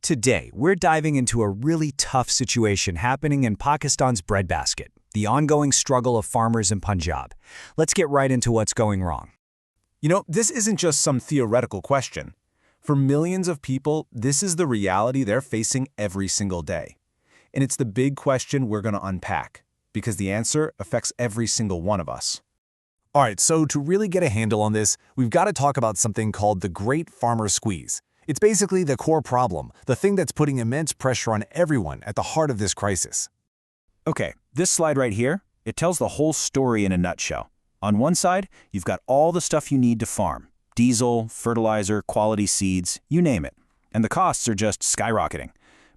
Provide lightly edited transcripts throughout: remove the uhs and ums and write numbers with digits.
Today, we're diving into a really tough situation happening in Pakistan's breadbasket, the ongoing struggle of farmers in Punjab. Let's get right into what's going wrong. This isn't just some theoretical question. For millions of people, this is the reality they're facing every single day. And it's the big question we're going to unpack, because the answer affects every single one of us. All right, so to really get a handle on this, we've got to talk about something called the Great Farmer Squeeze. It's basically the core problem, the thing that's putting immense pressure on everyone at the heart of this crisis. Okay, this slide right here, it tells the whole story in a nutshell. On one side, you've got all the stuff you need to farm: diesel, fertilizer, quality seeds, you name it. And the costs are just skyrocketing.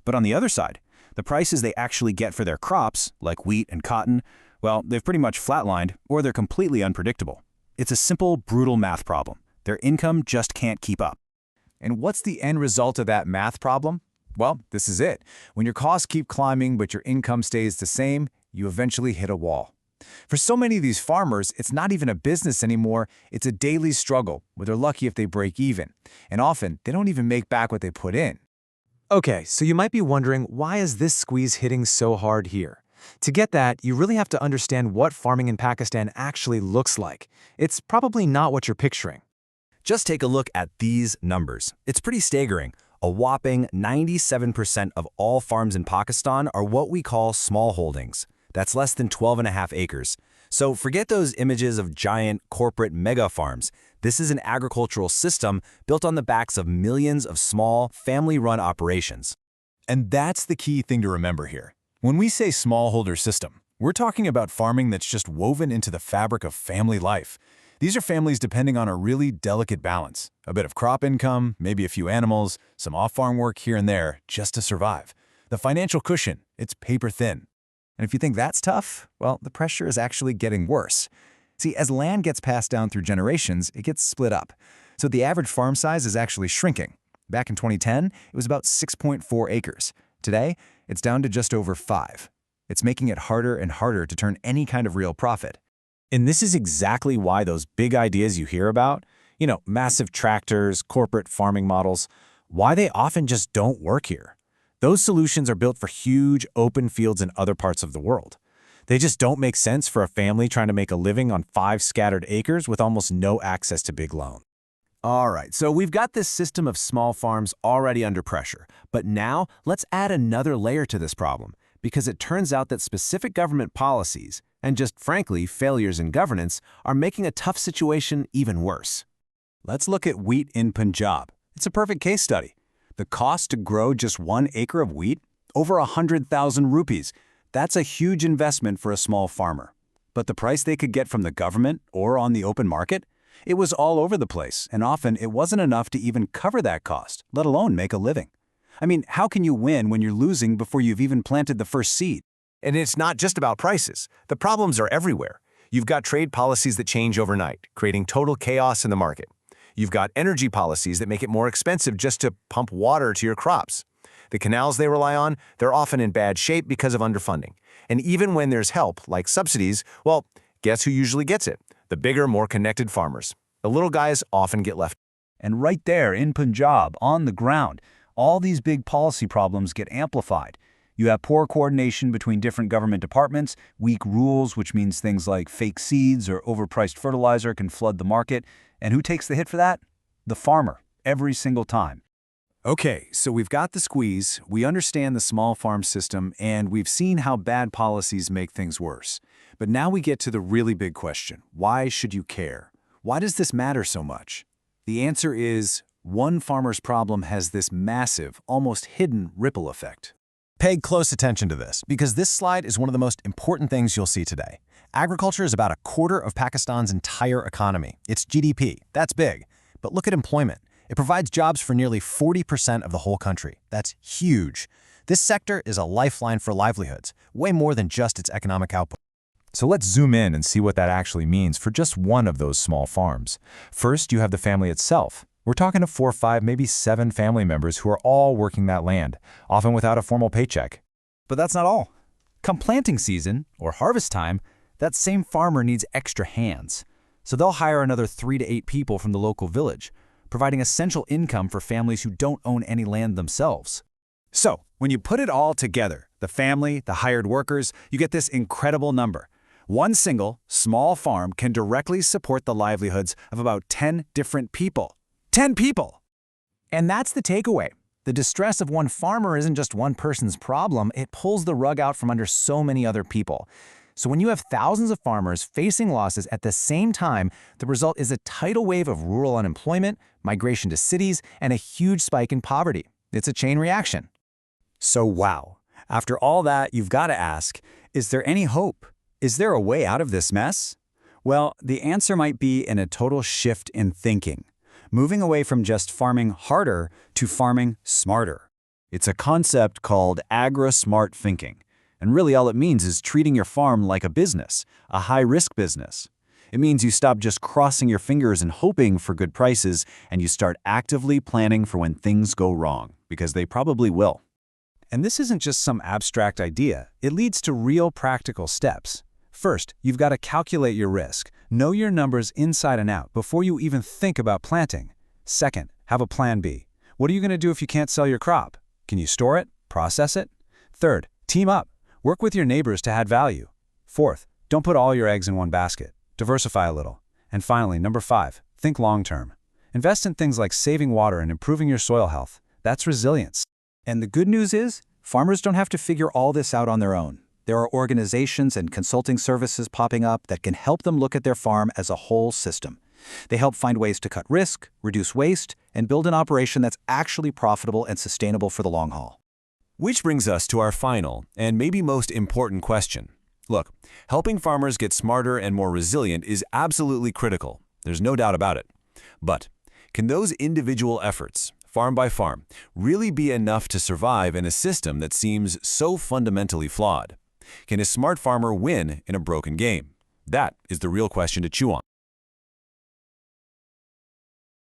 But on the other side, the prices they actually get for their crops, like wheat and cotton, well, they've pretty much flatlined, or they're completely unpredictable. It's a simple, brutal math problem. Their income just can't keep up. And what's the end result of that math problem? Well, this is it. When your costs keep climbing but your income stays the same, you eventually hit a wall. For so many of these farmers, it's not even a business anymore, it's a daily struggle, where they're lucky if they break even. And often, they don't even make back what they put in. Okay, so you might be wondering, why is this squeeze hitting so hard here? To get that, you really have to understand what farming in Pakistan actually looks like. It's probably not what you're picturing. Just take a look at these numbers. It's pretty staggering. A whopping 97% of all farms in Pakistan are what we call smallholdings. That's less than 12.5 acres. So forget those images of giant corporate mega farms. This is an agricultural system built on the backs of millions of small, family-run operations. And that's the key thing to remember here. When we say smallholder system, we're talking about farming that's just woven into the fabric of family life. These are families depending on a really delicate balance, a bit of crop income, maybe a few animals, some off-farm work here and there, just to survive. The financial cushion, it's paper thin. And if you think that's tough, well, the pressure is actually getting worse. See, as land gets passed down through generations, it gets split up. So the average farm size is actually shrinking. Back in 2010, it was about 6.4 acres. Today, it's down to just over 5. It's making it harder and harder to turn any kind of real profit. And this is exactly why those big ideas you hear about, massive tractors, corporate farming models, why they often just don't work here. Those solutions are built for huge open fields in other parts of the world. They just don't make sense for a family trying to make a living on 5 scattered acres with almost no access to big loans. All right, so we've got this system of small farms already under pressure. But now let's add another layer to this problem, because it turns out that specific government policies, and just frankly failures in governance, are making a tough situation even worse. Let's look at wheat in Punjab. It's a perfect case study. The cost to grow just 1 acre of wheat? Over 100,000 rupees. That's a huge investment for a small farmer. But the price they could get from the government or on the open market? It was all over the place, and often it wasn't enough to even cover that cost, let alone make a living. I mean, how can you win when you're losing before you've even planted the first seed? And it's not just about prices. The problems are everywhere. You've got trade policies that change overnight, creating total chaos in the market. You've got energy policies that make it more expensive just to pump water to your crops. The canals they rely on, they're often in bad shape because of underfunding. And even when there's help, like subsidies, well, guess who usually gets it? The bigger, more connected farmers. The little guys often get left. And right there in Punjab, on the ground, all these big policy problems get amplified. You have poor coordination between different government departments, weak rules, which means things like fake seeds or overpriced fertilizer can flood the market. And who takes the hit for that? The farmer, every single time. Okay, so we've got the squeeze, we understand the small farm system, and we've seen how bad policies make things worse. But now we get to the really big question. Why should you care? Why does this matter so much? The answer is, one farmer's problem has this massive, almost hidden ripple effect. Pay close attention to this, because this slide is one of the most important things you'll see today. Agriculture is about 1/4 of Pakistan's entire economy. It's GDP. That's big. But look at employment. It provides jobs for nearly 40% of the whole country. That's huge. This sector is a lifeline for livelihoods, way more than just its economic output. So let's zoom in and see what that actually means for just one of those small farms. First, you have the family itself. We're talking to 4, 5, maybe 7 family members who are all working that land, often without a formal paycheck. But that's not all. Come planting season, or harvest time, that same farmer needs extra hands. So they'll hire another 3 to 8 people from the local village, providing essential income for families who don't own any land themselves. So, when you put it all together, the family, the hired workers, you get this incredible number. One single, small farm can directly support the livelihoods of about 10 different people. 10 people! And that's the takeaway. The distress of one farmer isn't just one person's problem, it pulls the rug out from under so many other people. So when you have thousands of farmers facing losses at the same time, the result is a tidal wave of rural unemployment, migration to cities, and a huge spike in poverty. It's a chain reaction. So wow, after all that, you've got to ask, is there any hope? Is there a way out of this mess? Well, the answer might be in a total shift in thinking, moving away from just farming harder to farming smarter. It's a concept called agri-smart thinking, and really all it means is treating your farm like a business, a high-risk business. It means you stop just crossing your fingers and hoping for good prices, and you start actively planning for when things go wrong, because they probably will. And this isn't just some abstract idea. It leads to real practical steps. First, you've got to calculate your risk. Know your numbers inside and out before you even think about planting. Second, have a plan B. What are you going to do if you can't sell your crop? Can you store it? Process it? Third, team up. Work with your neighbors to add value. Fourth, don't put all your eggs in one basket. Diversify a little. And finally, number 5, think long-term. Invest in things like saving water and improving your soil health. That's resilience. And the good news is, farmers don't have to figure all this out on their own. There are organizations and consulting services popping up that can help them look at their farm as a whole system. They help find ways to cut risk, reduce waste, and build an operation that's actually profitable and sustainable for the long haul. Which brings us to our final and maybe most important question. Look, helping farmers get smarter and more resilient is absolutely critical. There's no doubt about it. But can those individual efforts, farm by farm, really be enough to survive in a system that seems so fundamentally flawed? Can a smart farmer win in a broken game? That is the real question to chew on.